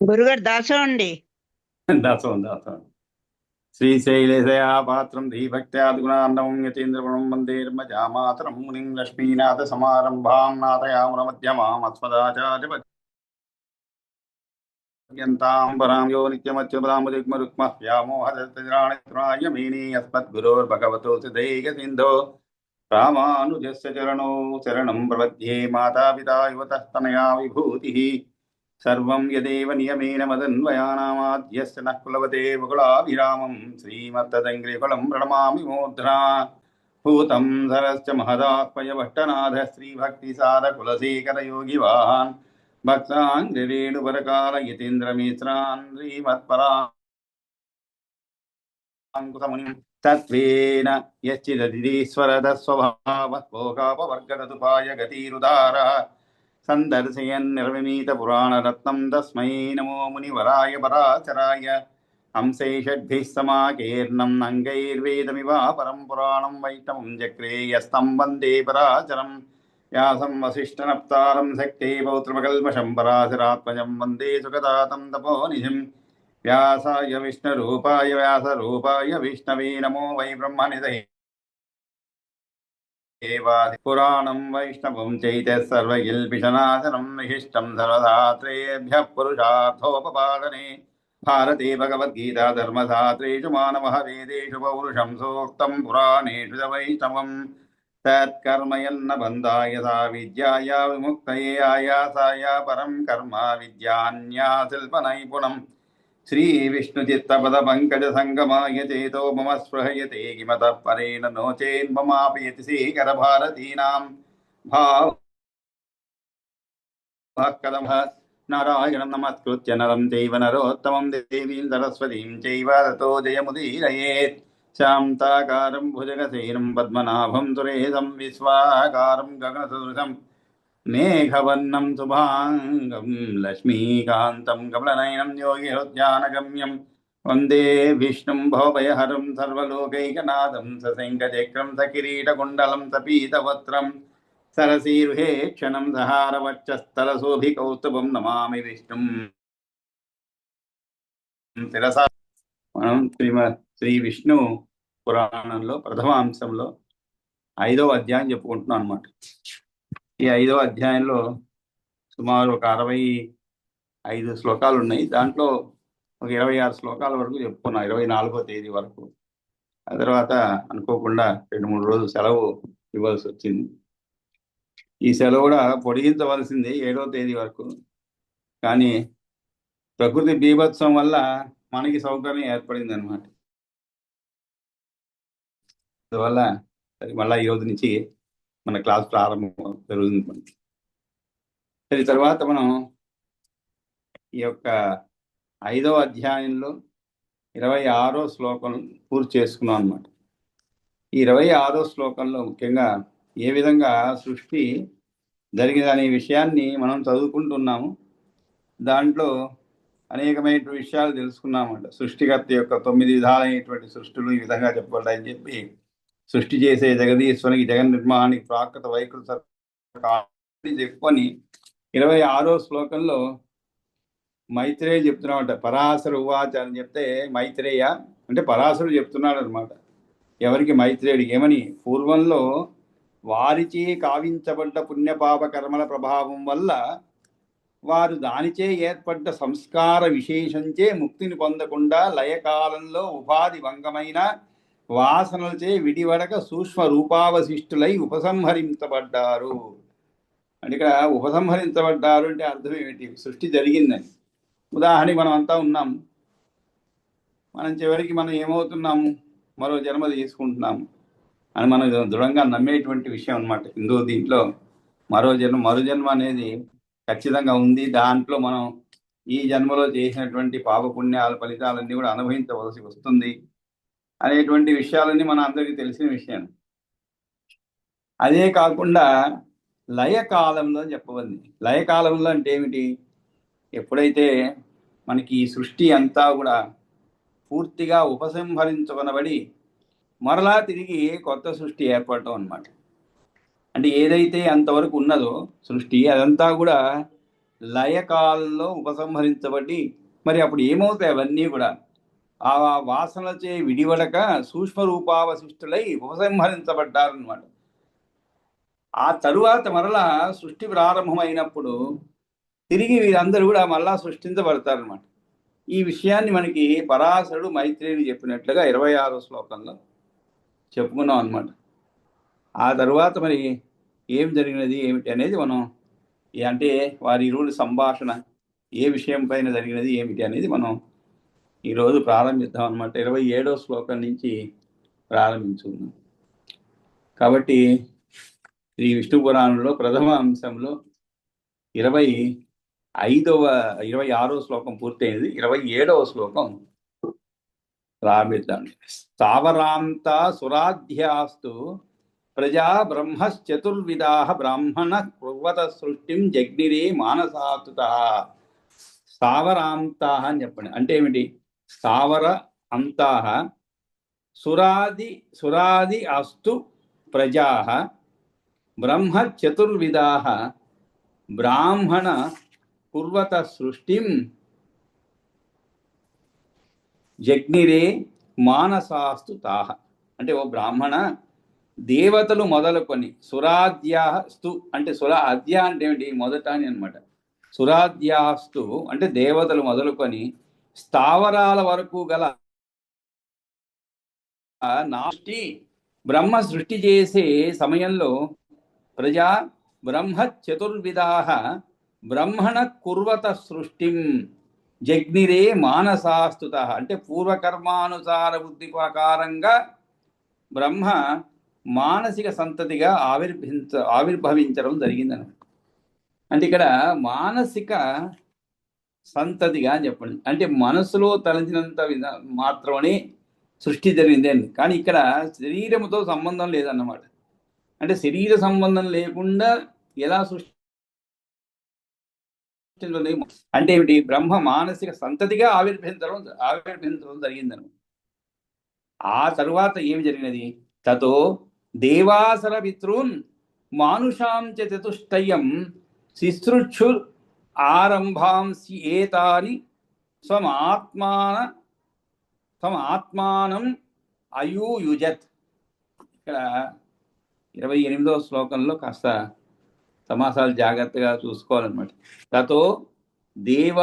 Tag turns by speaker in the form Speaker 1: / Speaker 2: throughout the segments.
Speaker 1: గురుగారు దాసం అండి.
Speaker 2: దాసం దాసం శ్రీశైలేశయా పాత్రం ధీభక్త్యాదిగుణాండవం యతీంద్రగుణం వందే జామాతరం మునిం లక్ష్మీనాథ సమారంభాం నాథయామున మధ్యమాం అస్మదాచార్యపర్యంతాం పరాం యో నిత్యమచ్యుతాముదిగ్మరుక్మః వ్యామోహదత్తజాణిత్రాయ మేనే అస్మద్గురోర్భగవతోऽస్య దైకసిन्धो రామానుజస్య చరణో శరణం ప్రపద్యే మాతాపితా యువతः తనయా విభూతిः సర్వం యదేవ నియమేన మదన్వయానామాద్యస్య నః కులవతే బకుళాభిరామం శ్రీమత్తదంగ్రికులం ప్రణమామి మూర్ధ్నా భూతం సరశ్చ మహదాత్మయ భట్టనాథ శ్రీభక్తిసారకులశేఖర యోగివాహాన్ భక్తాంగ్రేణుపరకాల యతీంద్రమిశ్రాన్ శ్రీమత్పరాంకుశమునిం తత్వేన యశ్చిదీశ్వరద స్వభావోకాపవర్గరతుపాయ గతిరుదార సందర్శయన్ నిర్విమీత పురాణరత్నం తస్మై నమో మునివరాయ పరాచరాయ హంసైషడ్భిः సమాకీర్ణం అంగైర్వేదమివా పరం పురాణం వైష్ణవం చక్రే యస్తం వందే పరాచరం వ్యాసం వసిష్ఠనప్తారం శక్తే పౌత్రమకల్మషం పరాశరాత్మజం వందే సుఖదాతం తపోనిధిం వ్యాసాయ విష్ణురూపాయ వ్యాసరూపాయ విష్ణవే నమో వై బ్రహ్మనిధయే పురాణం వైష్ణవం చైతే సర్వగిల్పిషనాశనం విశిష్టం సర్వధాత్రేభ్యః పురుషార్థోపపాదనే భారతే భగవద్గీతా ధర్మశాస్త్రేషు మానవః వేదేషు పౌరుషం సూక్తం పురాణేషు చ వైష్ణవం తత్కర్మయన్న బంధాయ సా విద్యాయ విముక్తయే ఆయాసాయ పరం కర్మ విద్యాన్యాశిల్పనైపుణం శ్రీ విష్ణుచిత్తపద పంకజ సంగమాయ చేతో మమ స్పృహయతే కిమతః పరేణ నో చేన్మమాపి యతిశేఖర భారతీనాం భావకదం నారాయణం నమస్కృత్య నరం చైవ నరోత్తమం దేవీం సరస్వతీం చైవ తతో జయముదీరయేత్ శాంతాకారం భుజగశయనం పద్మనాభం సురేశం విశ్వాకారం గగనసదృశం మేఘవర్ణం శుభాంగం లక్ష్మీకాంతం కమలనయనం యోగిహృద్యానగమ్యం వందే విష్ణుం భవభయహరం సర్వలోకైకనాథం సశంఖచక్రం సకిరీటకుండలం సపీతవస్త్రం సరసీరుహేక్షణం సహారవక్షస్థలశోభికౌస్తుభం నమామి విష్ణుం శిరసా. మనం శ్రీ విష్ణు పురాణంలో ప్రథమ అంశంలో 5వ అధ్యాయం చెప్పుకుంటున్నాం అన్నమాట. ఈ 5వ అధ్యాయంలో సుమారు ఒక 65 శ్లోకాలు ఉన్నాయి. దాంట్లో ఒక 26 శ్లోకాల వరకు చెప్పుకున్నాం, 24వ తేదీ వరకు. ఆ తర్వాత అనుకోకుండా 2-3 రోజులు సెలవు ఇవ్వాల్సి వచ్చింది. ఈ సెలవు కూడా పొడిగించవలసింది 7వ తేదీ వరకు, కానీ ప్రకృతి బీభత్సం వల్ల మనకి సౌకర్యం ఏర్పడింది అనమాట. అందువల్ల మళ్ళీ ఈ రోజు నుంచి మన క్లాస్ ప్రారంభం జరుగుతుంది. సరే, తర్వాత మనం ఈ యొక్క 5వ అధ్యాయంలో 26వ శ్లోకం పూర్తి చేసుకున్నాం అనమాట. ఈ 26వ శ్లోకంలో ముఖ్యంగా ఏ విధంగా సృష్టి జరిగిందనే విషయాన్ని మనం చదువుకుంటున్నాము. దాంట్లో అనేకమైన విషయాలు తెలుసుకున్నామన్నమాట. సృష్టికర్త యొక్క 9 విధాలైనటువంటి సృష్టిలు ఈ విధంగా చెప్పబడ్డాయని చెప్పి, సృష్టి చేసే జగదీశ్వరునికి జగన్ నిర్మాణానికి ప్రాకృత వైకృత చెప్పుకొని 26వ శ్లోకంలో మైత్రేయ చెప్తున్నామట. పరాశర ఉవాచ అని చెప్తే మైత్రేయ అంటే పరాశరుడు చెప్తున్నాడు అనమాట. ఎవరికి? మైత్రేయుడికి. ఏమని? పూర్వంలో వారిచే కావించబడ్డ పుణ్యపాప కర్మల ప్రభావం వల్ల వారు దానిచే ఏర్పడ్డ సంస్కార విశేషంచే ముక్తిని పొందకుండా లయకాలంలో ఉపాధి భంగమైన వాసనలచే విడివడక సూక్ష్మ రూపావశిష్టులై ఉపసంహరించబడ్డారు. అంటే ఇక్కడ ఉపసంహరించబడ్డారు అంటే అర్థం ఏమిటి? సృష్టి జరిగిందని. ఉదాహరణకి మనం అంతా ఉన్నాం, మనం చివరికి మనం ఏమవుతున్నాము? మరో జన్మ తీసుకుంటున్నాము అని మనం దృఢంగా నమ్మేటువంటి విషయం అనమాట. హిందూ దీంట్లో మరుజన్మ అనేది ఖచ్చితంగా ఉంది. దాంట్లో మనం ఈ జన్మలో చేసినటువంటి పాపపుణ్యాల ఫలితాలన్నీ కూడా అనుభవించవలసి వస్తుంది అనేటువంటి విషయాలన్నీ మన అందరికీ తెలిసిన విషయం. అదే కాకుండా లయకాలంలో చెప్పబడింది. లయకాలంలో అంటే ఏమిటి? ఎప్పుడైతే మనకి ఈ సృష్టి అంతా కూడా పూర్తిగా ఉపసంహరించుకొనబడి మరలా తిరిగి కొత్త సృష్టి ఏర్పడటం అన్నమాట. అంటే ఏదైతే అంతవరకు ఉన్నదో సృష్టి, అదంతా కూడా లయకాలంలో ఉపసంహరించబడి మరి అప్పుడు ఏమవుతాయి అవన్నీ కూడా ఆ వాసనలచే విడివడక సూక్ష్మ రూపావశిష్టులై ఉపసంహరించబడ్డారన్నమాట. ఆ తరువాత మరలా సృష్టి ప్రారంభమైనప్పుడు తిరిగి వీరందరూ కూడా మళ్ళా సృష్టించబడతారనమాట. ఈ విషయాన్ని మనకి పరాశరుడు మైత్రేయుడు చెప్పినట్లుగా 26వ శ్లోకంలో చెప్పుకున్నాం అనమాట. ఆ తరువాత మరి ఏం జరిగినది ఏమిటి అనేది మనం అంటే వారి ఇరువురి సంభాషణ ఏ విషయం పైన జరిగినది ఏమిటి అనేది మనం ఈరోజు ప్రారంభిద్దాం అనమాట. 27వ శ్లోకం నుంచి ప్రారంభించుకుందాం. కాబట్టి శ్రీ విష్ణు పురాణంలో ప్రథమ అంశంలో 26వ శ్లోకం పూర్తయింది. 27వ శ్లోకం ప్రారంభిద్దాం. స్థావరాంత సురాధ్యాస్తు ప్రజా బ్రహ్మశ్చతుర్విధా బ్రాహ్మణ కుర్వత సృష్టిం జగ్నిరే మానసాతుత. స్థావరాంతా అని చెప్పండి. అంటే ఏమిటి? స్థావర అంతా సురాది అస్తు ప్రజా బ్రహ్మ చతుర్విధా బ్రాహ్మణ కుర్వత సృష్టిం జగ్నిరే మానసాస్తు తాహ. అంటే ఓ బ్రాహ్మణ, దేవతలు మొదలుకొని సురాధ్యాస్తు అంటే సురాధ్య అంటే ఏమిటి? మొదట అని అనమాట. సురాధ్యాస్తు అంటే దేవతలు మొదలుకొని స్థావరాల వరకు గల నాష్టి బ్రహ్మ సృష్టి చేసే సమయంలో ప్రజా బ్రహ్మ చతుర్విధా బ్రహ్మణ కుర్వత సృష్టిం జగ్నిరే మానసాస్తుత. అంటే పూర్వకర్మానుసార బుద్ధి ప్రకారంగా బ్రహ్మ మానసిక సంతతిగా ఆవిర్భవించడం జరిగిందని. అంటే ఇక్కడ మానసిక సంతతిగా అని చెప్పండి. అంటే మనసులో తలచినంత మాత్రమే సృష్టి జరిగింది అని. కానీ ఇక్కడ శరీరముతో సంబంధం లేదన్నమాట. అంటే శరీర సంబంధం లేకుండా ఎలా సృష్టి అంటే ఏమిటి? బ్రహ్మ మానసిక సంతతిగా ఆవిర్భించడం జరిగిందను. ఆ తరువాత ఏమి జరిగినది? తతో దేవాసర పితృన్ మానుషాం చ చతుష్టయం శిశృక్షుర్ ఆరంభాంసి ఏతాని స్వమాత్మానం అయూయుజత్. ఇక్కడ 28వ శ్లోకంలో కాస్త సమాసాలు జాగ్రత్తగా చూసుకోవాలన్నమాట. తతో దేవ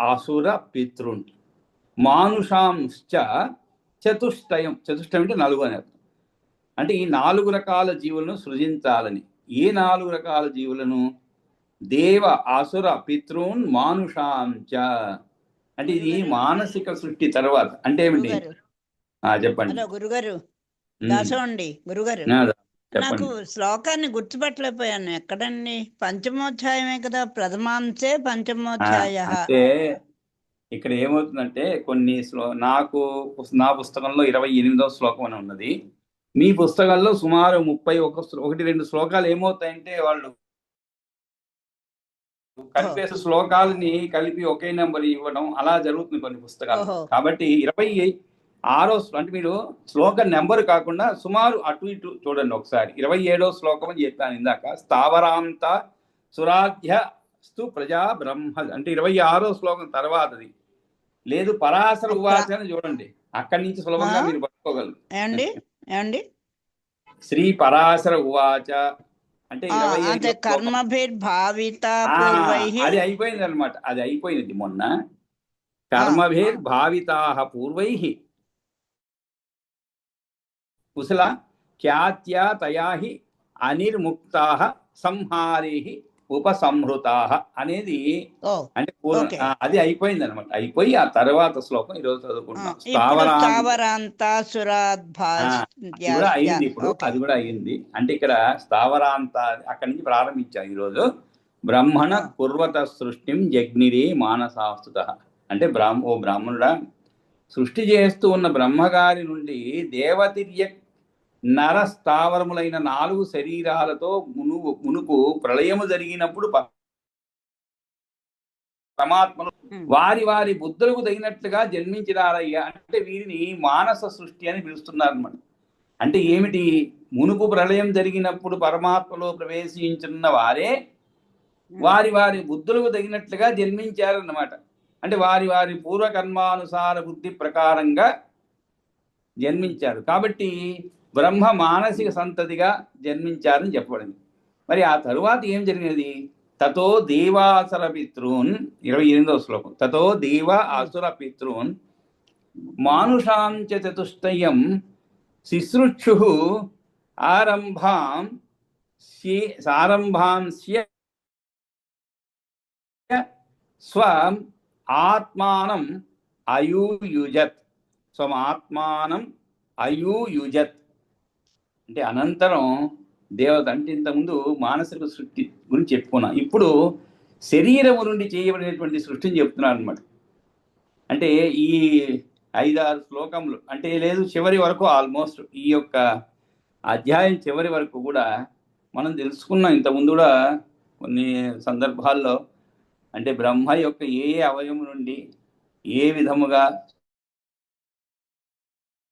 Speaker 2: అసుర పితృన్ మానుషాంశ్చ చతుష్టయం. చతుష్టయం అంటే 4 అని అర్థం. అంటే ఈ 4 రకాల జీవులను సృజించాలని. ఏ 4 రకాల జీవులను? దేవ అసుర పితృన్ మానుషాంచ. అంటే ఇది మానసిక సృష్టి తర్వాత. అంటే ఏమిటి? చెప్పండి
Speaker 1: గురుగారు. దాసండి గురుగారు, నాకు శ్లోకాన్ని గుర్తుపట్టలేకపోయాను. ఎక్కడండి? పంచమోధ్యాయమే కదా, ప్రథమాంశే పంచమోధ్యాయ.
Speaker 2: అంటే ఇక్కడ ఏమవుతుందంటే కొన్ని నా పుస్తకంలో 28వ శ్లోకం అని ఉన్నది. మీ పుస్తకాల్లో సుమారు 31-2 శ్లోకాలు ఏమవుతాయంటే వాళ్ళు కలిపేసి శ్లోకాలని కలిపి ఒకే నెంబర్ ఇవ్వడం అలా జరుగుతుంది కొన్ని పుస్తకాలు. కాబట్టి 26వ అంటే మీరు శ్లోక నెంబర్ కాకుండా సుమారు అటు ఇటు చూడండి ఒకసారి. 27వ శ్లోకం అని చెప్పాను ఇందాక. స్థావరాంత సురాధ్యస్తు ప్రజా బ్రహ్మ అంటే 26వ శ్లోకం తర్వాతది. లేదు పరాశర ఉవాచ అని చూడండి, అక్కడి నుంచి సులభంగా మీరు పట్టుకోగలరు. శ్రీ పరాశర ఉవాచ అంటే అది అయిపోయింది అనమాట. అది అయిపోయింది మొన్న. కర్మభేర్భావితా పూర్వై కుశల ఖ్యాత్యా తయాహి అనిర్ముక్తా సంహారే ఉపసంహృతా అనేది అంటే అది అయిపోయింది అనమాట. అయిపోయి ఆ తర్వాత శ్లోకం ఈరోజు చదువుకుంటాం. కూడా అయింది ఇప్పుడు. అది కూడా అయింది. అంటే ఇక్కడ స్థావరాంత అక్కడి నుంచి ప్రారంభించాం ఈరోజు. బ్రహ్మణ కుర్వత సృష్టిం జగ్నిరే మానసాస్తుత. అంటే ఓ బ్రాహ్మణుడా, సృష్టి చేస్తూ ఉన్న బ్రహ్మగారి నుండి దేవతిర్య నర స్థావరములైన 4 శరీరాలతో మునుపు ప్రళయము జరిగినప్పుడు పరమాత్మను వారి వారి బుద్ధులకు తగినట్లుగా జన్మించినారయ్యా. అంటే వీరిని మానస సృష్టి అని పిలుస్తున్నారు అన్నమాట. అంటే ఏమిటి? మునుపు ప్రళయం జరిగినప్పుడు పరమాత్మలో ప్రవేశించున్న వారే వారి వారి బుద్ధులకు తగినట్లుగా జన్మించారన్నమాట. అంటే వారి వారి పూర్వకర్మానుసార బుద్ధి ప్రకారంగా జన్మించారు. కాబట్టి బ్రహ్మ మానసిక సంతతిగా జన్మించారని చెప్పబడింది. మరి ఆ తరువాత ఏం జరిగినది? తతో దేవాసుర పితృన్, 28వ శ్లోకం. తతో దేవ అసుర పితృన్ మానుషాంచ చతుష్టయం శుశ్రూషు ఆరంభాంస్య స్వం ఆత్మానం అయూయుజత్. స్వమాత్మానం అయూయుజత్ అంటే అనంతరం దేవత. అంటే ఇంతకుముందు మానసిక సృష్టి గురించి చెప్పుకున్నాం. ఇప్పుడు శరీరము నుండి చేయబడినటువంటి సృష్టిని చెప్తున్నాను అనమాట. అంటే ఈ 5-6 శ్లోకములు అంటే లేదు చివరి వరకు ఆల్మోస్ట్ ఈ యొక్క అధ్యాయం చివరి వరకు కూడా మనం తెలుసుకున్నాం. ఇంతకుముందు కూడా కొన్ని సందర్భాల్లో అంటే బ్రహ్మ యొక్క ఏ అవయవం నుండి ఏ విధముగా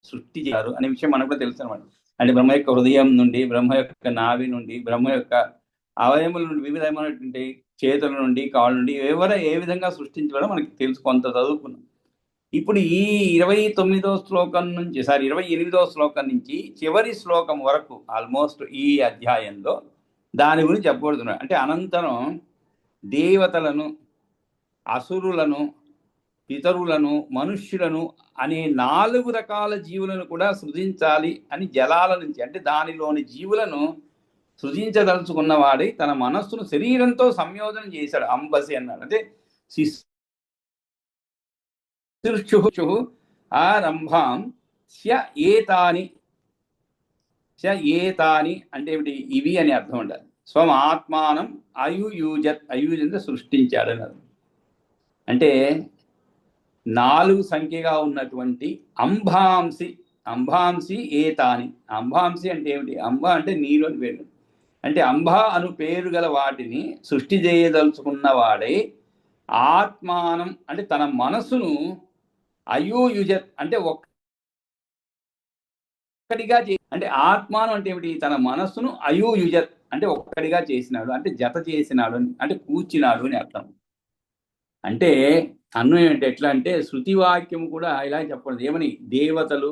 Speaker 2: సృష్టి చేశారు అనే విషయం మనకు కూడా తెలుసు అనమాట. అంటే బ్రహ్మ యొక్క హృదయం నుండి, బ్రహ్మ యొక్క నాభి నుండి, బ్రహ్మ యొక్క అవయముల నుండి, వివిధమైనటువంటి చేతుల నుండి, కాళ్ళ నుండి ఏ విధంగా సృష్టించడం మనకి తెలుసు, కొంత చదువుకున్నాం. ఇప్పుడు ఈ 28వ శ్లోకం నుంచి 28వ శ్లోకం నుంచి చివరి శ్లోకం వరకు ఆల్మోస్ట్ ఈ అధ్యాయంలో దాని గురించి చెప్పబడుతున్నాడు. అంటే అనంతరం దేవతలను, అసురులను, పితరులను, మనుష్యులను అనే 4 రకాల జీవులను కూడా సృజించాలి అని జలాల నుంచి, అంటే దానిలోని జీవులను సృజించదలుచుకున్నవాడి తన మనస్సును శరీరంతో సంయోజనం చేశాడు. అంబసి అన్నాడు. అంటే శుశ్రూషు ఆరంభాం ఏతాని అంటే ఏమిటి? ఇవి అని అర్థం ఉండాలి. స్వం ఆత్మానం అయుయూజత్. అయుజంత సృష్టించాడు అన్నారు. అంటే 4 సంఖ్యగా ఉన్నటువంటి అంబాంసి ఏతాని. అంబాంసి అంటే ఏమిటి? అంబ అంటే నీరు అని పేరు. అంటే అంబ అను పేరు గల వాటిని సృష్టి చేయదలుచుకున్న వాడే ఆత్మానం అంటే తన మనసును అయూయుజత్ అంటే ఒక్కడిగా అంటే ఆత్మానం అంటే ఏమిటి? తన మనస్సును అయూయుజత్ అంటే ఒక్కడిగా చేసినాడు, అంటే జత చేసినాడు అని, అంటే కూర్చినాడు అని అర్థం. అంటే అన్నం ఏంటి? ఎట్లా అంటే శృతి వాక్యం కూడా ఇలా చెప్పండి. ఏమని? దేవతలు,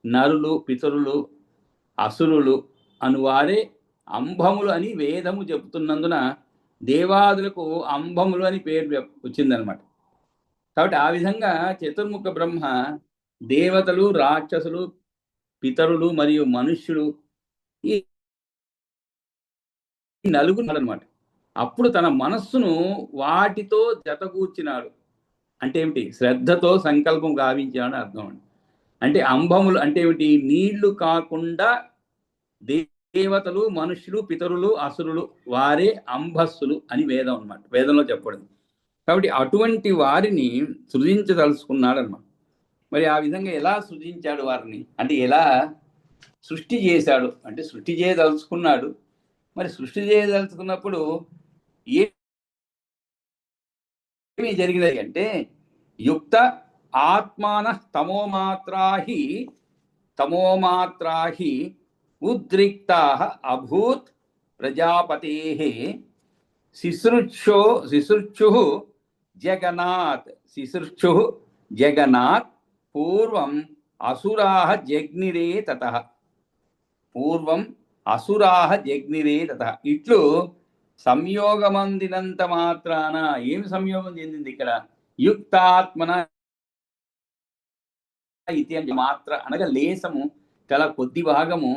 Speaker 2: నరులు, పితరులు, అసురులు అనువారే అంబములు అని వేదము చెబుతున్నందున దేవాదులకు అంబములు అని పేరు వచ్చిందనమాట. కాబట్టి ఆ విధంగా చతుర్ముఖ బ్రహ్మ దేవతలు, రాక్షసులు, పితరులు మరియు మనుష్యులు ఈ 4 అనమాట. అప్పుడు తన మనస్సును వాటితో జతకూర్చినాడు. అంటే ఏమిటి? శ్రద్ధతో సంకల్పం గావించాడని అర్థం అండి. అంటే అంబములు అంటే ఏమిటి? నీళ్లు కాకుండా దేవతలు, మనుష్యులు, పితరులు, అసురులు వారే అంబస్సులు అని వేదం అన్నమాట. వేదంలో చెప్పబడింది. కాబట్టి అటువంటి వారిని సృజించదలుచుకున్నాడు అన్నమాట. మరి ఆ విధంగా ఎలా సృజించాడు వారిని? అంటే ఎలా సృష్టి చేశాడు? అంటే సృష్టి చేయదలుచుకున్నాడు. మరి సృష్టి చేయదలుచుకున్నప్పుడు ఏమి జరిగినది అంటే యుక్త ఆత్మాన తమోమాత్రాహి ఉద్రిక్తా అభూత్ ప్రజాపతే శుశ్రూషు జగన్నాథ్ పూర్వం అసురాః జగ్నిరే తతః. ఇట్లు సంయోగమందినంత మాత్రాన ఏమి సంయోగం చెందింది ఇక్కడ? యుక్తాత్మన ఇది అంటే మాత్ర అనగా లేసము, చాలా కొద్ది భాగము,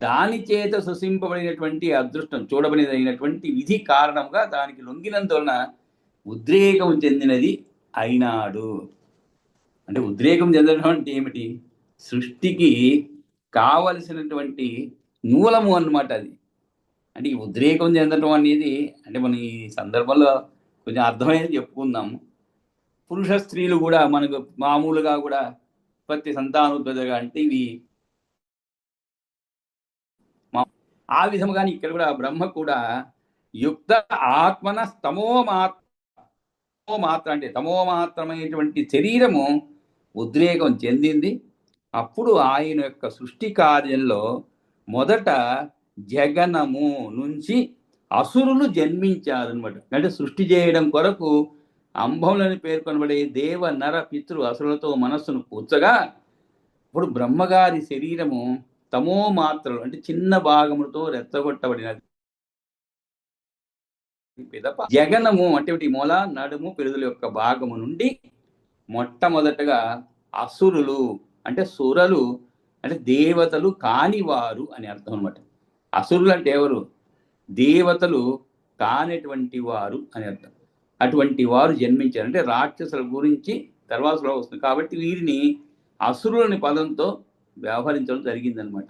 Speaker 2: దాని చేత సుసింపబడినటువంటి అదృష్టం, చూడబడినటువంటి విధి కారణంగా దానికి లొంగినందువలన ఉద్రేకం చెందినది అయినాడు. అంటే ఉద్రేకం చెందడం అంటే ఏమిటి? సృష్టికి కావలసినటువంటి మూలము అన్నమాట అది. అంటే ఈ ఉద్రేకం చెందడం అనేది అంటే మన ఈ సందర్భంలో కొంచెం అర్థమైనది చెప్పుకుందాము. పురుష స్త్రీలు కూడా మనకు మామూలుగా కూడా ఉత్పత్తి, సంతానోత్పత్తిగా అంటే ఇవి ఆ విధముగానే ఇక్కడ కూడా బ్రహ్మ కూడా యుక్త ఆత్మన తమోమాత్ర అంటే తమోమాత్రమైనటువంటి శరీరము ఉద్రేకం చెందింది. అప్పుడు ఆయన యొక్క సృష్టి కార్యంలో మొదట జగనము నుంచి అసురులు జన్మించారు అనమాట. అంటే సృష్టి చేయడం కొరకు అంబములని పేర్కొనబడే దేవ నర పితృ అసురులతో మనస్సును కూర్చగా ఇప్పుడు బ్రహ్మగారి శరీరము తమో మాత్రలు అంటే చిన్న భాగములతో రెచ్చగొట్టబడినది. పిదప జగనము అంటే మూల నడుము పిరుదుల యొక్క భాగము నుండి మొట్టమొదటగా అసురులు అంటే సురలు అంటే దేవతలు కానివారు అని అర్థం అనమాట. అసురులు అంటే ఎవరు? దేవతలు కానటువంటి వారు అని అర్థం. అటువంటి వారు జన్మించారు అంటే రాక్షసుల గురించి తర్వాత వస్తుంది. కాబట్టి వీరిని అసురులని పదంతో వ్యవహరించడం జరిగిందనమాట.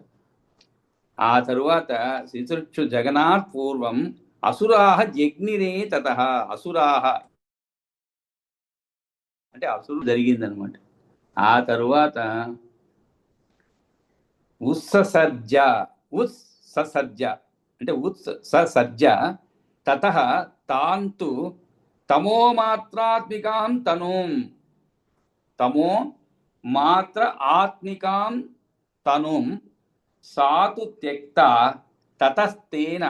Speaker 2: ఆ తరువాత శిశుక్షు జగన్నాథ్ పూర్వం అసురాహ జగ్నిరే తతః అసురాహ అంటే అసురులు జరిగిందనమాట. ఆ తరువాత ఉత్ససర్జ అంటే ఉత్ససర్జ తతః తాంతు తమో మాత్రాత్మికాం తనూం తమో మాత్ర ఆత్మికాం తనూం సాతు త్యక్త తతస్తేన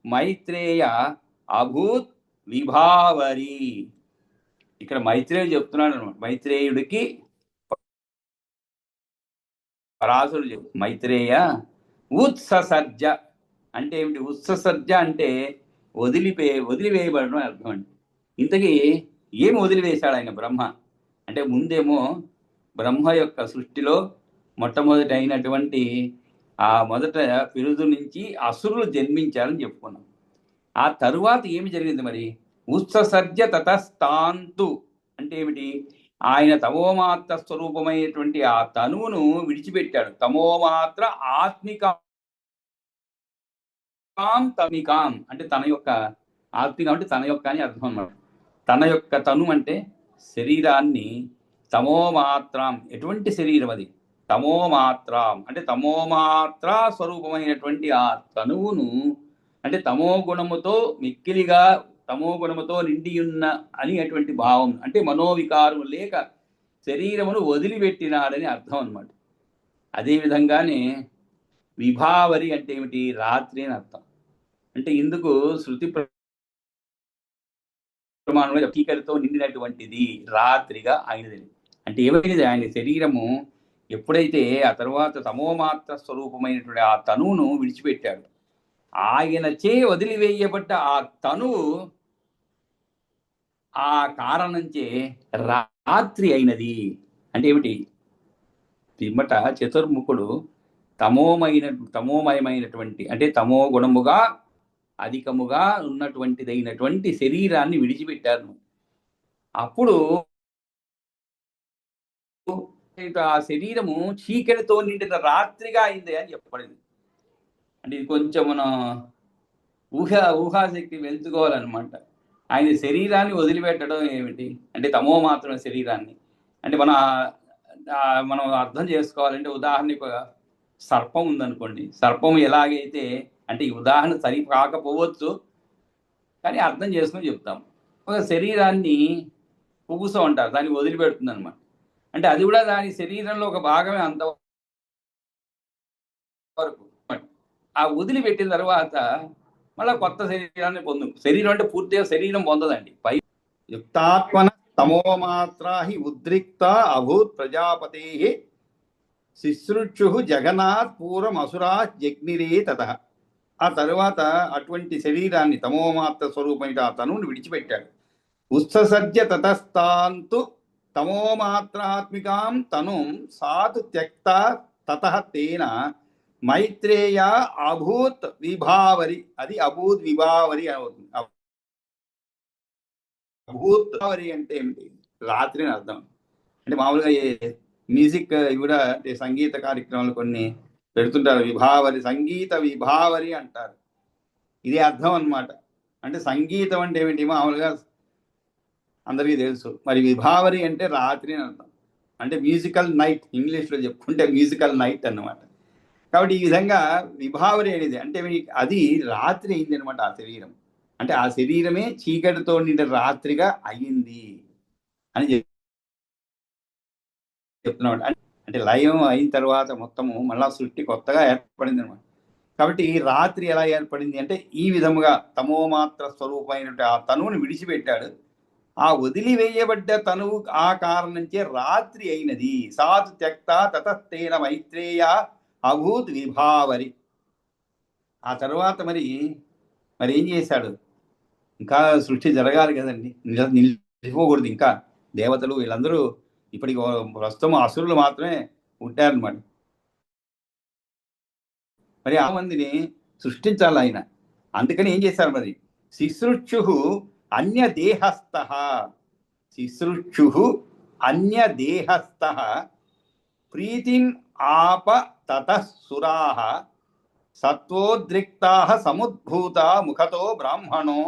Speaker 2: మైత్రేయ అభూత్ విభావరి. ఇక్కడ మైత్రేయుడు చెప్తున్నాడు అనమాట. మైత్రేయుడికి పరాశరుడు చెప్పు మైత్రేయ ఉత్ససర్జ అంటే ఏమిటి? ఉత్ససర్జ అంటే వదిలివేయబడడం అర్థం అండి. ఇంతకీ ఏమి వదిలివేశాడు ఆయన బ్రహ్మ అంటే ముందేమో బ్రహ్మ యొక్క సృష్టిలో మొట్టమొదటి అయినటువంటి ఆ మొదట పిరుదు నుంచి అసురులు జన్మించారని చెప్పుకున్నాం. ఆ తరువాత ఏమి జరిగింది మరి? ఉత్ససర్జ తతస్థాంతు అంటే ఏమిటి? ఆయన తమోమాత్ర స్వరూపమైనటువంటి ఆ తనువును విడిచిపెట్టాడు. తమోమాత్ర ఆత్మికాం తమికాం అంటే తన యొక్క ఆత్మికం అంటే తన యొక్క అని అర్థం అన్నమాట. తన యొక్క తను అంటే శరీరాన్ని తమోమాత్రం ఎటువంటి శరీరం అది? తమోమాత్రం అంటే తమోమాత్ర స్వరూపమైనటువంటి ఆ తనువును అంటే తమో గుణముతో మిక్కిలిగా తమో గుణముతో నిండి ఉన్న అని అటువంటి భావం అంటే మనోవికారము లేక శరీరమును వదిలిపెట్టినాడని అర్థం అన్నమాట. అదేవిధంగానే విభావరి అంటే ఏమిటి? రాత్రి అని అర్థం. అంటే ఇందుకు శృతి ప్రమాణంలో చీకటితో నిండినటువంటిది రాత్రిగా అయినది. అంటే ఏమైనది? ఆయన శరీరము ఎప్పుడైతే ఆ తర్వాత తమోమాత్ర స్వరూపమైనటువంటి ఆ తనువును విడిచిపెట్టాడు, ఆయన చే వదిలివేయబడ్డ ఆ తనువు ఆ కారణంచే రాత్రి అయినది. అంటే ఏమిటి? పిమ్మట చతుర్ముఖుడు తమోమయమైనటువంటి అంటే తమో గుణముగా అధికముగా ఉన్నటువంటిదైనటువంటి శరీరాన్ని విడిచిపెట్టారు. అప్పుడు ఆ శరీరము చీకటితో నిండిన రాత్రిగా అయింది అని చెప్పబడింది. అంటే ఇది కొంచెం మన ఊహాశక్తి పెంచుకోవాలన్నమాట. ఆయన శరీరాన్ని వదిలిపెట్టడం ఏమిటి అంటే తమో మాత్రం శరీరాన్ని అంటే మనం అర్థం చేసుకోవాలంటే ఉదాహరణకు సర్పం ఉందనుకోండి. సర్పం ఎలాగైతే అంటే ఈ ఉదాహరణ సరి కాకపోవచ్చు కానీ అర్థం చేసుకొని చెప్తాం. ఒక శరీరాన్ని పుగుస అంటారు, దాన్ని వదిలిపెడుతుంది అనమాట. అంటే అది కూడా దాని శరీరంలో ఒక భాగమే అంతవరకు. ఆ వదిలిపెట్టిన తర్వాత మళ్ళీ కొత్త శరీరాన్ని శరీరం అంటే పూర్తిగా శరీరం పొందదండి. పై యుక్తాత్మన తమోమాత్రాహి ఉద్రిక్త అభూత్ ప్రజాపతే శుశ్రూషు జగన్నాథ్ పూర్వం అసురా జగ్నిరే తతః. ఆ తరువాత అటువంటి శరీరాన్ని తమోమాత్ర స్వరూపమైన ఆ తనువుని విడిచిపెట్టాడు. ఉత్ససర్జ తతస్థాంతు తమోమాత్రాత్మికాం తనుం సాతు త్యక్త తతః తేన మైత్రేయ అభూత్ విభావరి. అది అభూత్ విభావరి అవుతుంది. అభూత్ విభావరి అంటే ఏమిటి? రాత్రి అని అర్థం. అంటే మామూలుగా మ్యూజిక్ కూడా అంటే సంగీత కార్యక్రమాలు కొన్ని పెడుతుంటారు. విభావరి, సంగీత విభావరి అంటారు. ఇది అర్థం అన్నమాట. అంటే సంగీతం అంటే ఏమిటి? మామూలుగా అందరికీ తెలుసు. మరి విభావరి అంటే రాత్రి అని అర్థం. అంటే మ్యూజికల్ నైట్, ఇంగ్లీష్లో చెప్పుకుంటే మ్యూజికల్ నైట్ అన్నమాట. కాబట్టి ఈ విధంగా విభావరి అనేది అంటే అది రాత్రి అయింది అనమాట. ఆ శరీరం అంటే ఆ శరీరమే చీకటితో నిండిన రాత్రిగా అయ్యింది అని చెప్తున్నాడు. అంటే లయం అయిన తర్వాత మొత్తము మళ్ళా సృష్టి కొత్తగా ఏర్పడింది అనమాట. కాబట్టి ఈ రాత్రి ఎలా ఏర్పడింది అంటే ఈ విధముగా తమోమాత్ర స్వరూపమైనటువంటి ఆ తనువుని విడిచిపెట్టాడు. ఆ వదిలివేయబడ్డ తనువు ఆ కారణం నుంచే రాత్రి అయినది. సాతు త్యక్త తతస్తేన మైత్రేయ అభూత్ విభావరి. ఆ తర్వాత మరి ఏం చేశాడు? ఇంకా సృష్టి జరగాలి కదండి, నిలిచిపోకూడదు. ఇంకా దేవతలు వీళ్ళందరూ ఇప్పటికి ప్రస్తుతం అసురులు మాత్రమే ఉంటారనమాట. మరి ఆ మందిని సృష్టించాలి ఆయన. అందుకని ఏం చేశారు మరి? శిశృక్షు అన్యదేహస్థ, శిశృక్షు అన్యదేహస్థ ప్రీతిం ఆప తతఃసురాః సత్వోద్రిక్తాః సముద్భూత ముఖతో బ్రహ్మణో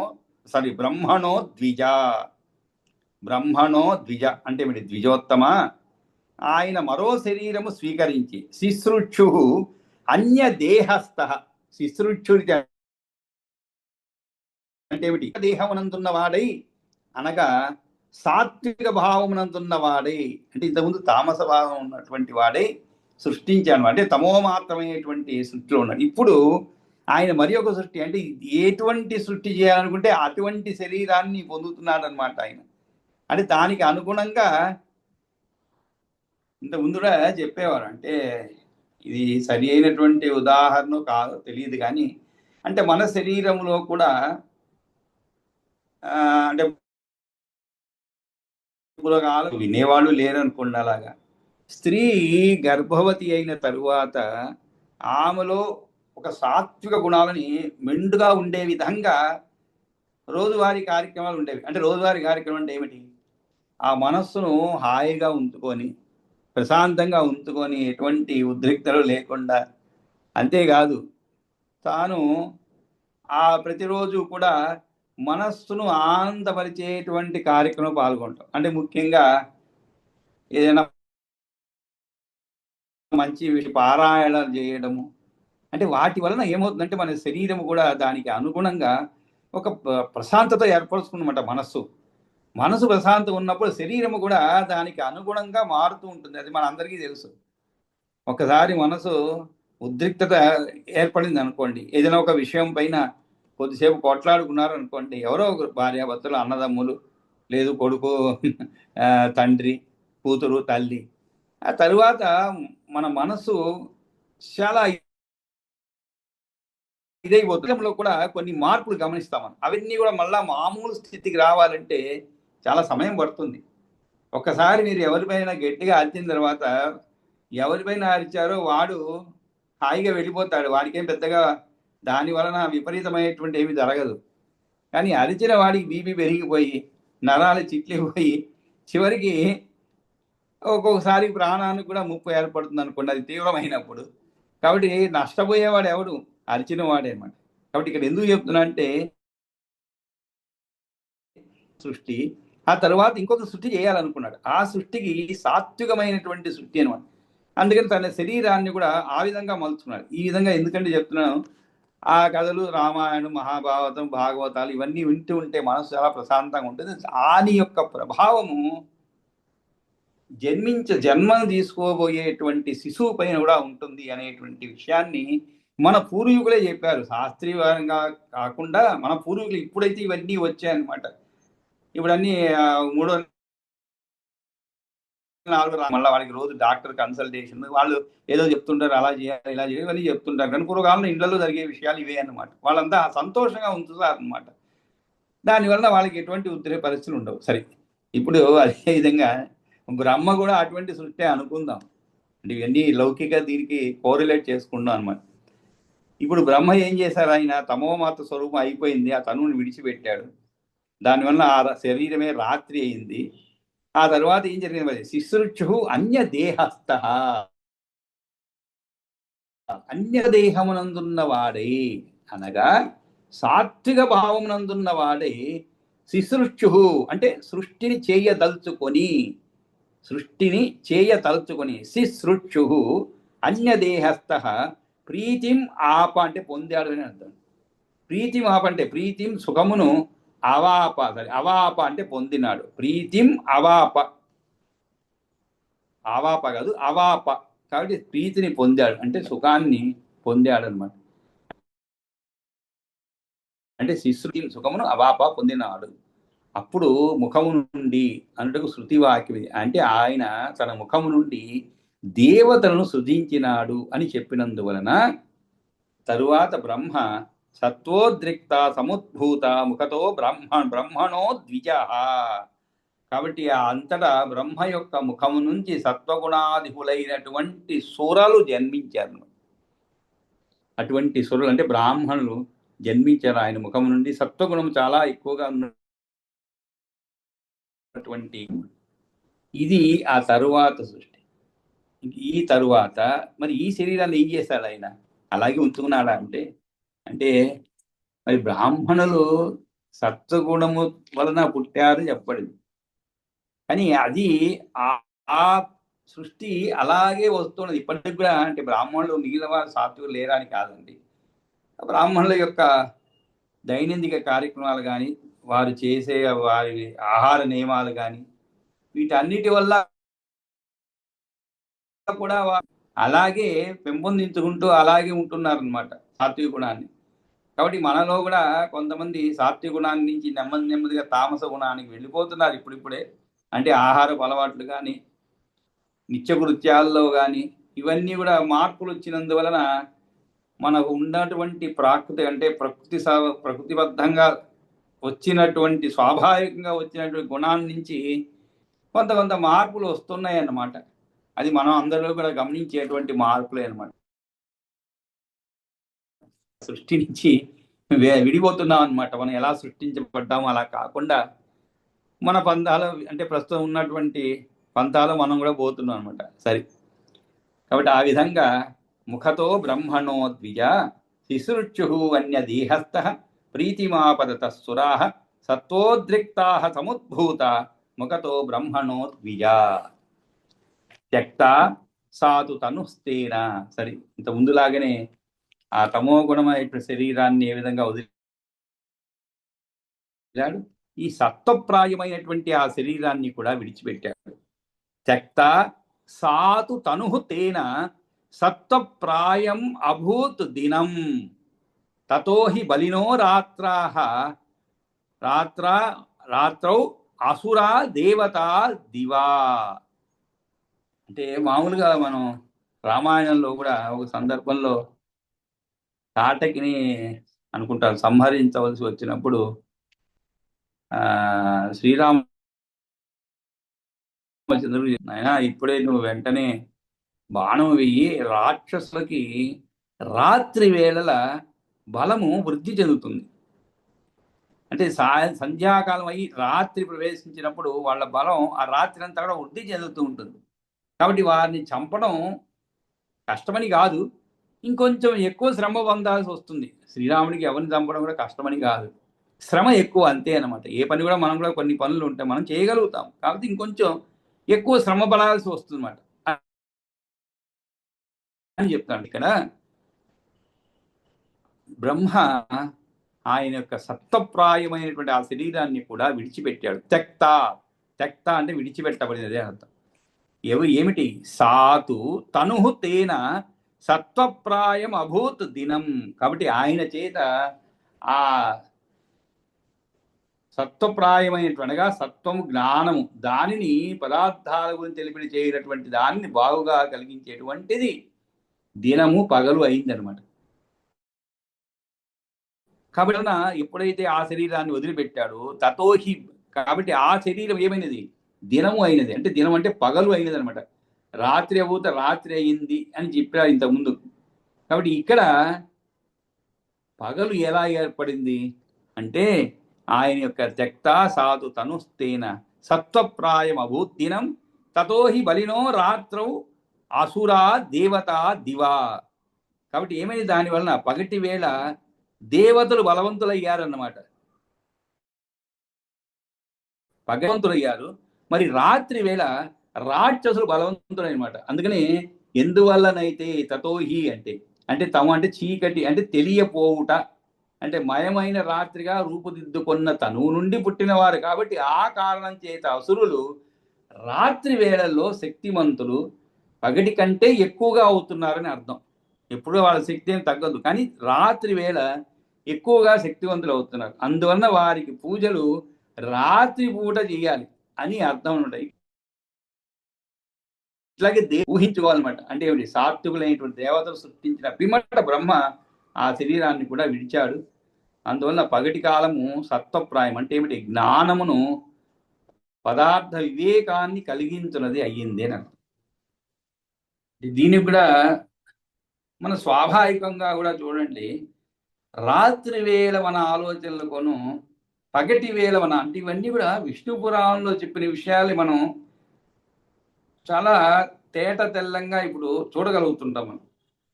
Speaker 2: ద్విజ అంటే ఏమిటి? ద్విజోత్తమ. ఆయన మరో శరీరము స్వీకరించి శిశృక్షు అన్యదేహస్థ, శిశృక్షుడి అంటే ఏమిటి? దేహమునందున్న వాడై అనగా సాత్విక భావమునందున్న వాడై, అంటే ఇంతకుముందు తామస భావం ఉన్నటువంటి వాడై సృష్టించాను. అంటే తమోమాత్రమైనటువంటి సృష్టిలో ఉన్నాడు. ఇప్పుడు ఆయన మరి ఒక సృష్టి, అంటే ఎటువంటి సృష్టి చేయాలనుకుంటే అటువంటి శరీరాన్ని పొందుతున్నాడు అనమాట ఆయన. అంటే దానికి అనుగుణంగా ఇంత ముందుగా చెప్పేవారు. అంటే ఇది సరి అయినటువంటి ఉదాహరణ కాదు తెలియదు, కానీ అంటే మన శరీరంలో కూడా అంటే వినేవాళ్ళు లేరనుకోండి. అలాగా స్త్రీ గర్భవతి అయిన తరువాత ఆమెలో ఒక సాత్విక గుణాలని మెండుగా ఉండే విధంగా రోజువారీ కార్యక్రమాలు ఉండేవి. అంటే రోజువారీ కార్యక్రమం అంటే ఏమిటి? ఆ మనస్సును హాయిగా ఉంచుకొని, ప్రశాంతంగా ఉంచుకొని, ఎటువంటి ఉద్రిక్తలు లేకుండా, అంతేకాదు తాను ఆ ప్రతిరోజు కూడా మనస్సును ఆనందపరిచేటువంటి కార్యక్రమం పాల్గొంటాం. అంటే ముఖ్యంగా ఏదైనా మంచి పారాయణాలు చేయడము, అంటే వాటి వలన ఏమవుతుందంటే మన శరీరం కూడా దానికి అనుగుణంగా ఒక ప్రశాంతత ఏర్పరుచుకున్నమాట. మనసు ప్రశాంతం ఉన్నప్పుడు శరీరము కూడా దానికి అనుగుణంగా మారుతూ ఉంటుంది. అది మన అందరికీ తెలుసు. ఒకసారి మనసు ఉద్రిక్తత ఏర్పడింది అనుకోండి, ఏదైనా ఒక విషయం పైన కొద్దిసేపు కొట్లాడుకున్నారు అనుకోండి, ఎవరో ఒక భార్యాభర్తలు, అన్నదమ్ములు, లేదు కొడుకు, తండ్రి, కూతురు, తల్లి, ఆ తరువాత మన మనసు చాలా ఇదైపోతుందో కూడా కొన్ని మార్పులు గమనిస్తామని. అవన్నీ కూడా మళ్ళా మామూలు స్థితికి రావాలంటే చాలా సమయం పడుతుంది. ఒక్కసారి మీరు ఎవరిపైన గట్టిగా అరిచిన తర్వాత, ఎవరిపైన అరిచారో వాడు హాయిగా వెళ్ళిపోతాడు. వాడికేం పెద్దగా దాని వలన విపరీతమైనటువంటి ఏమి జరగదు. కానీ అరిచిన వాడికి బీపీ పెరిగిపోయి, నరాలు చిట్లిపోయి, చివరికి ఒక్కొక్కసారి ప్రాణానికి కూడా ముప్పు ఏర్పడుతుంది అనుకోండి, అది తీవ్రమైనప్పుడు. కాబట్టి నష్టపోయేవాడు ఎవడు? అరిచిన వాడే అన్నమాట. కాబట్టి ఇక్కడ ఎందుకు చెప్తున్నా అంటే, సృష్టి ఆ తర్వాత ఇంకొక సృష్టి చేయాలనుకున్నాడు. ఆ సృష్టికి సాత్వికమైనటువంటి సృష్టి అనమాట. అందుకని తన శరీరాన్ని కూడా ఆ విధంగా మలుచుకున్నాడు. ఈ విధంగా ఎందుకంటే చెప్తున్నాను, ఆ కథలు రామాయణం, మహాభారతం, భాగవతాలు ఇవన్నీ వింటూ ఉంటే మనసు చాలా ప్రశాంతంగా ఉంటుంది. దాని యొక్క ప్రభావము జన్మను తీసుకోబోయేటువంటి శిశువు పైన కూడా ఉంటుంది అనేటువంటి విషయాన్ని మన పూర్వీకులే చెప్పారు. శాస్త్రీయంగా కాకుండా మన పూర్వీకులు ఇప్పుడైతే ఇవన్నీ వచ్చాయన్నమాట. ఇప్పుడన్నీ 3 4 మళ్ళీ వాళ్ళకి రోజు డాక్టర్ కన్సల్టేషన్, వాళ్ళు ఏదో చెప్తుంటారు, అలా చేయాలి, ఇలా చేయాలి, ఇవన్నీ చెప్తుంటారు. కానీ పూర్వకాలంలో ఇళ్లలో జరిగే విషయాలు ఇవే అన్నమాట. వాళ్ళంతా సంతోషంగా ఉంచుతారు అనమాట. దానివల్ల వాళ్ళకి ఎటువంటి ఉద్రేక పరిస్థితులు ఉండవు. సరే, ఇప్పుడు అదే విధంగా బ్రహ్మ కూడా అటువంటి సృష్టి అనుకుందాం. అంటే ఇవన్నీ లౌకిక దీనికి కోరిలేట్ చేసుకుందాం అనమాట. ఇప్పుడు బ్రహ్మ ఏం చేశారు? ఆయన తమోమాత స్వరూపం అయిపోయింది, ఆ తనువుని విడిచిపెట్టాడు. దానివల్ల ఆ శరీరమే రాత్రి అయింది. ఆ తర్వాత ఏం జరిగింది? మరి శిశృక్షు అన్యదేహస్థ, అన్యదేహమునందున్న వాడే అనగా సాత్విక భావమునందున్న వాడే శిశృక్షు అంటే సృష్టిని చేయతలుచుకొని శిశృక్షు అన్యదేహస్థ ప్రీతిం ఆప అంటే పొందాడు అని అర్థం. ప్రీతిం ఆప అంటే ప్రీతిం సుఖమును అవాప అంటే పొందినాడు. ప్రీతిం అవాప ఆవాప కాదు అవాప, కాబట్టి ప్రీతిని పొందాడు అంటే సుఖాన్ని పొందాడు అనమాట. అంటే శిశుకి సుఖమును అవాప పొందినాడు. అప్పుడు ముఖము నుండి అన్నట్టుకు శృతి వాక్యం, అంటే ఆయన తన ముఖము నుండి దేవతలను సృజించినాడు అని చెప్పినందువలన తరువాత బ్రహ్మ సత్వోద్రిక్త సముద్భూత ముఖతో బ్రహ్మణో ద్విజ. కాబట్టి అంతటా బ్రహ్మ యొక్క ముఖము నుంచి సత్వగుణాధికులైనటువంటి సురలు జన్మించారు. అటువంటి సురలు అంటే బ్రాహ్మణులు జన్మించారు ఆయన ముఖము నుండి. సత్వగుణం చాలా ఎక్కువగా ఉన్నటువంటి ఇది ఆ తరువాత సృష్టి. ఈ తరువాత మరి ఈ శరీరాన్ని ఏం చేశాడు ఆయన? అలాగే ఉంచుకున్నాడా అంటే మరి బ్రాహ్మణులు సత్వగుణము వలన పుట్టారు చెప్పబడింది, కానీ అది ఆ సృష్టి అలాగే వస్తున్నది ఇప్పటికి కూడా. అంటే బ్రాహ్మణులు మిగిలిన వారు సాత్వికులు లేరా అని కాదండి. బ్రాహ్మణుల యొక్క దైనందిక కార్యక్రమాలు కానీ, వారు చేసే వారి ఆహార నియమాలు కానీ, వీటన్నిటి వల్ల కూడా అలాగే పెంపొందించుకుంటూ అలాగే ఉంటున్నారనమాట సాత్విక గుణాన్ని. కాబట్టి మనలో కూడా కొంతమంది సాత్విక గుణాన్ని నుంచి నెమ్మదిగా తామస గుణానికి వెళ్ళిపోతున్నారు ఇప్పుడిప్పుడే. అంటే ఆహారపు అలవాట్లు కానీ, నిత్యకృత్యాల్లో కానీ, ఇవన్నీ కూడా మార్పులు వచ్చినందువలన మనకు ఉన్నటువంటి ప్రాకృతి అంటే ప్రకృతిబద్ధంగా వచ్చినటువంటి స్వాభావికంగా వచ్చినటువంటి గుణాన్ని నుంచి కొంత మార్పులు వస్తున్నాయి అన్నమాట. అది మనం అందరిలో కూడా గమనించేటువంటి మార్పులే అన్నమాట. సృష్టి నుంచి విడిపోతున్నాం అనమాట. మనం ఎలా సృష్టించబడ్డామో అలా కాకుండా మన పంథాలు అంటే ప్రస్తుతం ఉన్నటువంటి పంథాలు మనం కూడా పోతున్నాం అనమాట. సరే, కాబట్టి ఆ విధంగా ముఖతో బ్రహ్మణో ద్విజ శిశురుచు అన్య దేహస్థ ప్రీతిమాపదత సురా సత్వోద్రిక్తా సముద్భూత ముఖతో బ్రహ్మణో ద్విజ త్యక్త సాతు తనుస్తేన. సరే, ఇంత ముందులాగానే ఆ తమో గుణమైన శరీరాన్ని ఏ విధంగా వదిలాడు, ఈ సత్వప్రాయమైనటువంటి ఆ శరీరాన్ని కూడా విడిచిపెట్టాడు. త్యక్త సాతు తనుహు తేన సత్వప్రాయం అభూత్ దినం తతోహి బలినో రాత్రౌ అసురా దేవతా దివా. అంటే మామూలుగా మనం రామాయణంలో కూడా ఒక సందర్భంలో తాటకిని అనుకుంటారు సంహరించవలసి వచ్చినప్పుడు శ్రీరామచంద్రుడు, నాయనా ఇప్పుడే నువ్వు వెంటనే బాణం వెయ్యి, రాక్షసులకి రాత్రి వేళల బలము వృద్ధి చెందుతుంది. అంటే సంధ్యాకాలం అయ్యి రాత్రి ప్రవేశించినప్పుడు వాళ్ళ బలం ఆ రాత్రి అంతా కూడా వృద్ధి చెందుతూ ఉంటుంది. కాబట్టి వారిని చంపడం కష్టమని కాదు, ఇంకొంచెం ఎక్కువ శ్రమ పొందాల్సి వస్తుంది. శ్రీరాముడికి ఎవరిని చంపడం కూడా కష్టమని కాదు, శ్రమ ఎక్కువ అంతే అనమాట. ఏ పని కూడా మనం కూడా కొన్ని పనులు ఉంటాయి మనం చేయగలుగుతాం, కాబట్టి ఇంకొంచెం ఎక్కువ శ్రమ పడాల్సి వస్తుంది అన్నమాట అని చెప్తాడు ఇక్కడ. బ్రహ్మ ఆయన యొక్క సత్వప్రాయమైనటువంటి ఆ శరీరాన్ని కూడా విడిచిపెట్టాడు. త్యక్త అంటే విడిచిపెట్టబడినదే అర్థం. ఏమిటి? సాతు తనుహు తేన సత్వప్రాయం అభూత్ దినం. కాబట్టి ఆయన చేత ఆ సత్వప్రాయమైనటువంటిగా సత్వము జ్ఞానము, దానిని పదార్థాల గురించి తెలిపి చేయనటువంటి దానిని బాగుగా కలిగించేటువంటిది దినము పగలు అయిందనమాట. కాబట్టి ఎప్పుడైతే ఆ శరీరాన్ని వదిలిపెట్టాడో తతోహి, కాబట్టి ఆ శరీరం ఏమైనది? దినము అయినది. అంటే దినం అంటే పగలు అయినది అనమాట. రాత్రి అవ్వత రాత్రి అయింది అని చెప్పారు ఇంతకుముందు. కాబట్టి ఇక్కడ పగలు ఎలా ఏర్పడింది అంటే ఆయన యొక్క త్యక్త సాధు తనుస్తేన సత్వప్రాయం అభూత్ దినం తతోహి బలినో రాత్రౌ అసురా దేవతా దివా. కాబట్టి ఏమైంది? దాని వలన పగటి వేళ దేవతలు బలవంతులయ్యారన్నమాట, భగవంతులయ్యారు. మరి రాత్రి వేళ రాక్షసులు బలవంతులన్నమాట. అందుకని ఎందువల్లనైతే తతోహి అంటే తమ అంటే చీకటి అంటే తెలియపోవుట, అంటే మయమైన రాత్రిగా రూపుదిద్దుకున్న తనువు నుండి పుట్టినవారు. కాబట్టి ఆ కారణం చేత అసురులు రాత్రి వేళల్లో శక్తిమంతులు పగటి కంటే ఎక్కువగా అవుతున్నారని అర్థం. ఎప్పుడూ వాళ్ళ శక్తి ఏం తగ్గదు, కానీ రాత్రి వేళ ఎక్కువగా శక్తివంతులు అవుతున్నారు. అందువలన వారికి పూజలు రాత్రి పూట చేయాలి అని అర్థం ఉంటాయి. ఇట్లాగే ఊహించుకోవాలన్నమాట. అంటే ఏమిటి, సాత్వికులైనటువంటి దేవతలు సృష్టించిన పిమ్మట బ్రహ్మ ఆ శరీరాన్ని కూడా విడిచాడు. అందువల్ల పగటి కాలము సత్వప్రాయం. అంటే ఏమిటి, జ్ఞానమును పదార్థ వివేకాన్ని కలిగించున్నది అయ్యింది అని అర్థం. దీనికి కూడా మన స్వాభావికంగా కూడా చూడండి, రాత్రి వేళ మన ఆలోచనలకును పగటి వేళ మన, అంటే ఇవన్నీ కూడా విష్ణు పురాణంలో చెప్పిన విషయాలు మనం చాలా తేట తెల్లంగా ఇప్పుడు చూడగలుగుతుంటాం. మనం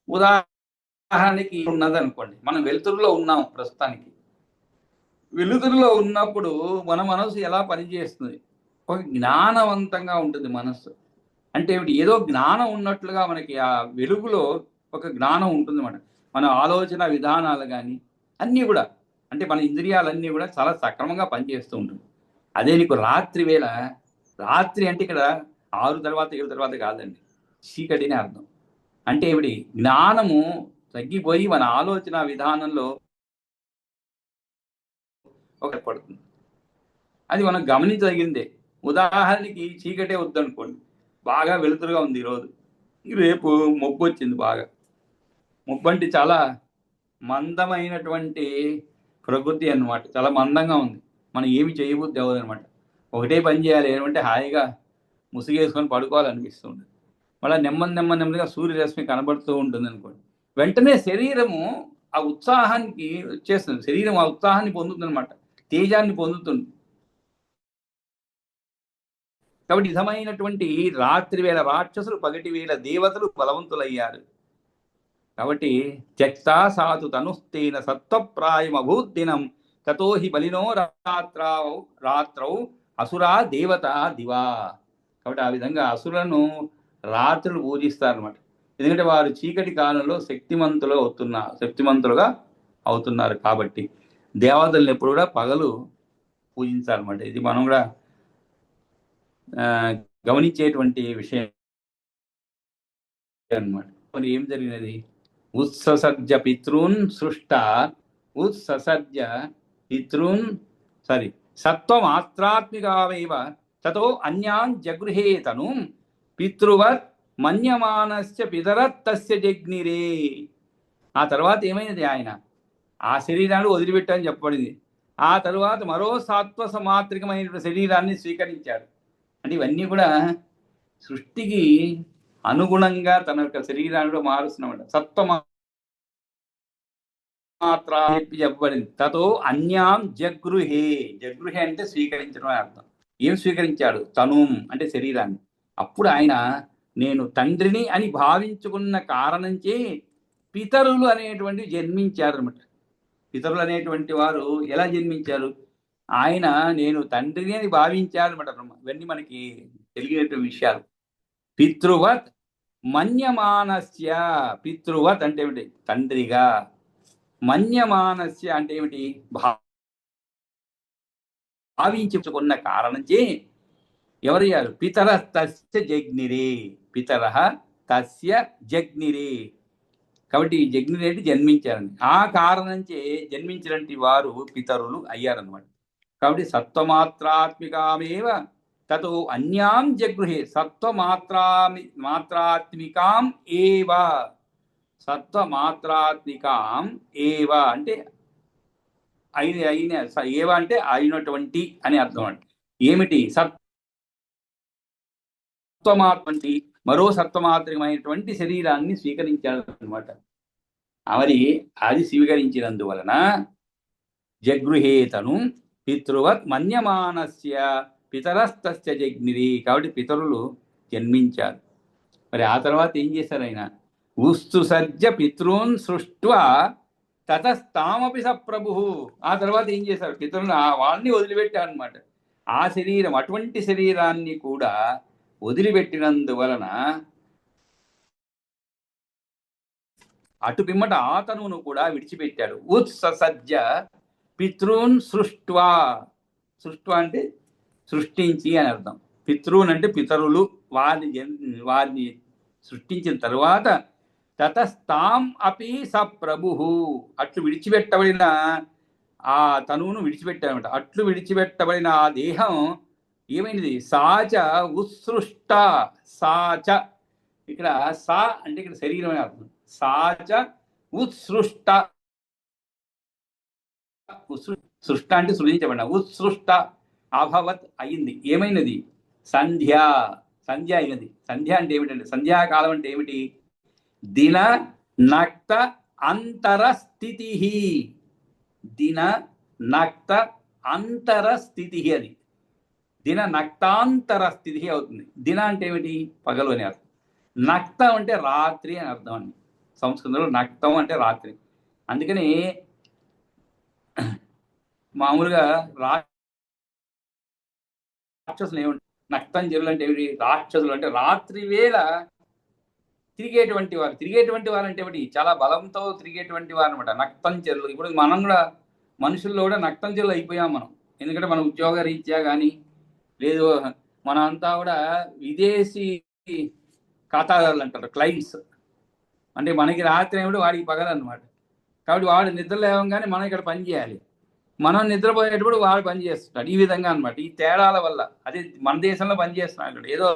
Speaker 2: ఉదాహరణకి ఉన్నది అనుకోండి, మనం వెలుతురులో ఉన్నాం ప్రస్తుతానికి. వెలుతురులో ఉన్నప్పుడు మన మనసు ఎలా పనిచేస్తుంది, ఒక జ్ఞానవంతంగా ఉంటుంది మనస్సు. అంటే ఏమిటి, ఏదో జ్ఞానం ఉన్నట్లుగా మనకి ఆ వెలుగులో ఒక జ్ఞానం ఉంటుంది. మన ఆలోచన విధానాలు కానీ అన్నీ కూడా, అంటే మన ఇంద్రియాలన్నీ కూడా చాలా సక్రమంగా పనిచేస్తూ ఉంటుంది. అదే నీకు రాత్రి వేళ, రాత్రి అంటే ఇక్కడ 6 తర్వాత 7 తర్వాత కాదండి, చీకటిని అర్థం. అంటే ఏమిటి, జ్ఞానము తగ్గిపోయి మన ఆలోచన విధానంలో ఒక పడుతుంది. అది మనం గమనించదగిందే. ఉదాహరణకి చీకటే వద్దనుకోండి, బాగా వెలుతురుగా ఉంది ఈరోజు, రేపు మబ్బు వచ్చింది బాగా. మబ్బు అంటే చాలా మందమైనటువంటి ప్రకృతి అన్నమాట, చాలా మందంగా ఉంది. మనం ఏమి చేయబుద్ధి అవ్వదు అనమాట. ఒకటే పని చేయాలి, ఏమంటే హాయిగా ముసుగేసుకొని పడుకోవాలనిపిస్తుంది. మళ్ళీ నెమ్మదిగా సూర్యరశ్మి కనబడుతూ ఉంటుంది అనుకోండి, వెంటనే శరీరము ఆ ఉత్సాహానికి వచ్చేస్తుంది. శరీరం ఆ ఉత్సాహాన్ని పొందుతుంది అనమాట, తేజాన్ని పొందుతుంది. కాబట్టి విధమైనటువంటి రాత్రి వేళ రాక్షసులు, పగటి వేళ దేవతలు బలవంతులయ్యారు. కాబట్టి త్యక్తా సాతు తనుస్తేన సత్వప్రాయమభూద్దినం తతోహి బలినో రాత్రౌ అసురా దేవత దివా. కాబట్టి ఆ విధంగా అసురులను రాత్రులు పూజిస్తారన్నమాట. ఎందుకంటే వారు చీకటి కాలంలో శక్తిమంతులుగా అవుతున్నారు. కాబట్టి దేవతలను ఎప్పుడు కూడా పగలు పూజించాలన్నమాట. ఇది మనం కూడా గమనించేటువంటి విషయం అన్నమాట. మరి ఏం జరిగినది, ఉత్ససర్జ పితృన్ సృష్ట ఉత్ససర్జ పితృన్ సత్వమాత్రాత్మికావైవ తతో అన్యాన్ జగృహేతను పితృవత్ మన్యమానస్య పితరత్తస్య జగ్నిరే. ఆ తర్వాత ఏమైనది, ఆయన ఆ శరీరాన్ని వదిలిపెట్టాలని చెప్పబడింది. ఆ తరువాత మరో సత్వ సమాత్రికమైన శరీరాన్ని స్వీకరించాడు. అంటే ఇవన్నీ కూడా సృష్టికి అనుగుణంగా తన యొక్క శరీరాన్ని మారుస్తున్నాడు. సత్వమాత్ర చెప్పబడింది. తతో అన్యాం జగృహే. జగృహే అంటే స్వీకరించడం అని అర్థం. ఏం స్వీకరించాడు, తను అంటే శరీరాన్ని. అప్పుడు ఆయన నేను తండ్రిని అని భావించుకున్న కారణంచే పితరులు అనేటువంటి జన్మించారు అనమాట. పితరులు అనేటువంటి వారు ఎలా జన్మించారు, ఆయన నేను తండ్రిని అని భావించారు అనమాట. ఇవన్నీ మనకి తెలియనటువంటి విషయాలు. పితృవత్ మన్యమానస్య, పితృవత్ అంటే ఏమిటి, తండ్రిగా. మన్యమానస్య అంటే ఏమిటి, భావించుకున్న కారణంచే ఎవరయ్యారు, పితర తస్య జగ్నిరే. పితర తస్య జగ్నిరే. కాబట్టి జగ్నిరే అంటే జన్మించారని, ఆ కారణంచే జన్మించినటువంటి వారు పితరులు అయ్యారనమాట. కాబట్టి సత్వమాత్రాత్మికామేవ తతో అన్యాం జగృహే. సత్వమాత్రాత్మికాం ఏవ. సత్వమాత్రాత్మికాం ఏవ అంటే అయిన ఏవ అంటే అయినటువంటి అని అర్థం అండి. ఏమిటి, సత్వమాత్రంటి మరో సత్వమాత్రమైనటువంటి శరీరాన్ని స్వీకరించాడు అనమాట. మరి అది స్వీకరించినందువలన జగృహేతను పితృవత్ మన్యమానస్య పితరస్తస్య జగ్నిరి. కాబట్టి పితరులు జన్మించారు. మరి ఆ తర్వాత ఏం చేశారు ఆయన, ఉత్సర్జ పితృన్ సృష్ట్వా తతస్తామపి సప్రభు. ఆ తర్వాత ఏం చేశారు, పితరులను వాళ్ళని వదిలిపెట్టారు అనమాట. ఆ శరీరం, అటువంటి శరీరాన్ని కూడా వదిలిపెట్టినందువలన అటు పిమ్మట ఆతనును కూడా విడిచిపెట్టాడు. ఉత్ససర్జ పితృన్ సృష్ట్వా. సృష్ట్వా అంటే సృష్టించి అని అర్థం. పితృన్ అంటే పితరులు, వారిని సృష్టించిన తరువాత తతస్తాం అపి స ప్రభు, అట్లు విడిచిపెట్టబడిన ఆ తనువును విడిచిపెట్టామట. అట్లు విడిచిపెట్టబడిన ఆ దేహం ఏమైనది? సాచ ఉత్సృష్ట. సాచ ఇక్కడ సా అంటే ఇక్కడ శరీరం అని అర్థం. సాచ ఉత్సృష్ట. సృష్ట అంటే సృజించబడిన. ఉత్సృష్ట అభవత్ అయింది. ఏమైనది? సంధ్య. సంధ్య అయినది. సంధ్య అంటే ఏమిటంటే, సంధ్యాకాలం అంటే ఏమిటి? దిన నక్త అంతరస్థితి. దిన నక్త అంతరస్థితి. అది దిన నక్తాంతర స్థితి అవుతుంది. దిన అంటే ఏమిటి? పగలు అని అర్థం. నక్తం అంటే రాత్రి అని అర్థం అండి. సంస్కృతంలో నక్తం అంటే రాత్రి. అందుకని మామూలుగా రాక్షసులు ఏమిటి? నక్తం జరులు అంటే ఏమిటి? రాక్షసులు అంటే రాత్రి వేళ తిరిగేటువంటి వారు. తిరిగేటువంటి వారు అంటే ఏమిటి? చాలా బలంతో తిరిగేటువంటి వారు అనమాట నక్తం చెరులు. ఇప్పుడు మనం కూడా మనుషుల్లో కూడా నక్తం చెరులు అయిపోయాం మనం. ఎందుకంటే మన ఉద్యోగ రీత్యా కానీ లేదు, మనం అంతా కూడా విదేశీ ఖాతాదారులు అంటారు, క్లయింట్స్. అంటే మనకి రాత్రి ఏమిటి, వాడికి పగలన్నమాట. కాబట్టి వాడు నిద్ర లేవగానే మనం ఇక్కడ పని చేయాలి, మనం నిద్రపోయేటప్పుడు వాడు పని చేస్తున్నాడు. ఈ విధంగా అనమాట. ఈ తేడాల వల్ల అదే మన దేశంలో పని చేస్తున్నాడు ఏదో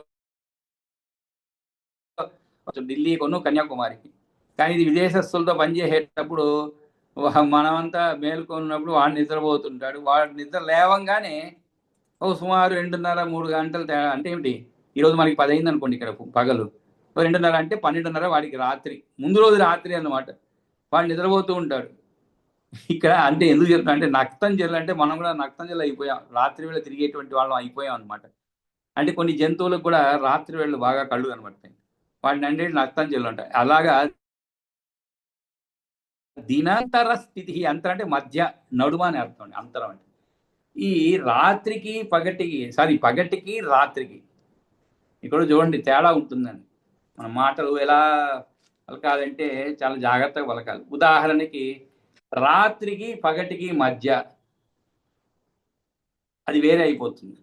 Speaker 2: ఢిల్లీ కొను కన్యాకుమారికి. కానీ ఇది విదేశస్తులతో పనిచేసేటప్పుడు మనమంతా మేల్కొన్నప్పుడు వాడు నిద్రపోతుంటాడు. వాడు నిద్ర లేవంగానే సుమారు 2:30 3 గంటలు తేడా. అంటే ఏమిటి? ఈరోజు మనకి 10 అయింది అనుకోండి ఇక్కడ పగలు, 2:30 అంటే 12:30 వాడికి రాత్రి, ముందు రోజు రాత్రి అన్నమాట. వాడు నిద్రపోతూ ఉంటాడు ఇక్కడ. అంటే ఎందుకు చెప్తున్నా అంటే నక్తం జల్లు అంటే మనం కూడా నక్తం జల్లు అయిపోయాం, రాత్రి వేళ తిరిగేటువంటి వాళ్ళం అయిపోయాం అనమాట. అంటే కొన్ని జంతువులకు కూడా రాత్రి వేళలు బాగా కళ్ళు కనబడతాయి, వాటిని అంటే నక్తం జల్లు అంటాయి. అలాగా దినాంతర స్థితి. అంతరం అంటే మధ్య, నడుమ అని అర్థం అండి అంతరం అంటే. ఈ రాత్రికి పగటికి, పగటికి రాత్రికి ఇక్కడ చూడండి తేడా ఉంటుందండి. మన మాటలు ఎలా పలకాలంటే చాలా జాగ్రత్తగా పలకాలి. ఉదాహరణకి రాత్రికి పగటికి మధ్య అది వేరే అయిపోతుంది.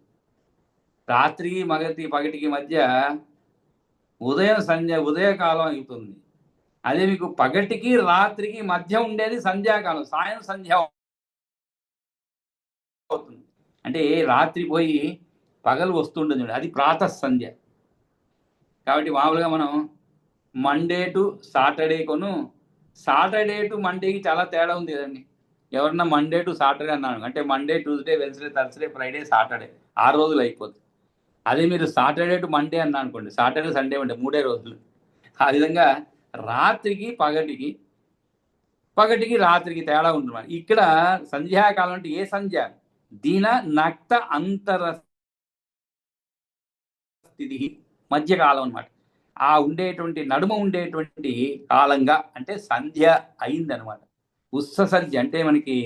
Speaker 2: రాత్రికి పగటికి మధ్య ఉదయకాలం అవుతుంది. అదే మీకు పగటికి రాత్రికి మధ్య ఉండేది సంధ్యాకాలం, సాయం సంధ్య అవుతుంది. అంటే రాత్రి పోయి పగలు వస్తుంటుంది, అది ప్రాతః సంధ్య. కాబట్టి మామూలుగా మనం Monday to Saturday Saturday to మండేకి చాలా తేడా ఉంది కదండి. ఎవరన్నా మండే టు సాటర్డే అన్నాను అంటే Monday Tuesday Wednesday Thursday Friday Saturday 6 రోజులు అయిపోతుంది. అదే మీరు సాటర్డే టు మండే అన్నా అనుకోండి, సాటర్డే సండే ఉంటే 3 రోజులు. ఆ విధంగా రాత్రికి పగటికి రాత్రికి తేడా ఉంటుంది. ఇక్కడ సంధ్యాకాలం అంటే ఏ సంధ్య? దిన నక్త అంతర స్థితి, మధ్యకాలం అనమాట. ఆ ఉండేటువంటి నడుమ ఉండేటువంటి కాలంగా అంటే సంధ్య అయిందనమాట. ఉత్స సంధ్య అంటే మనకి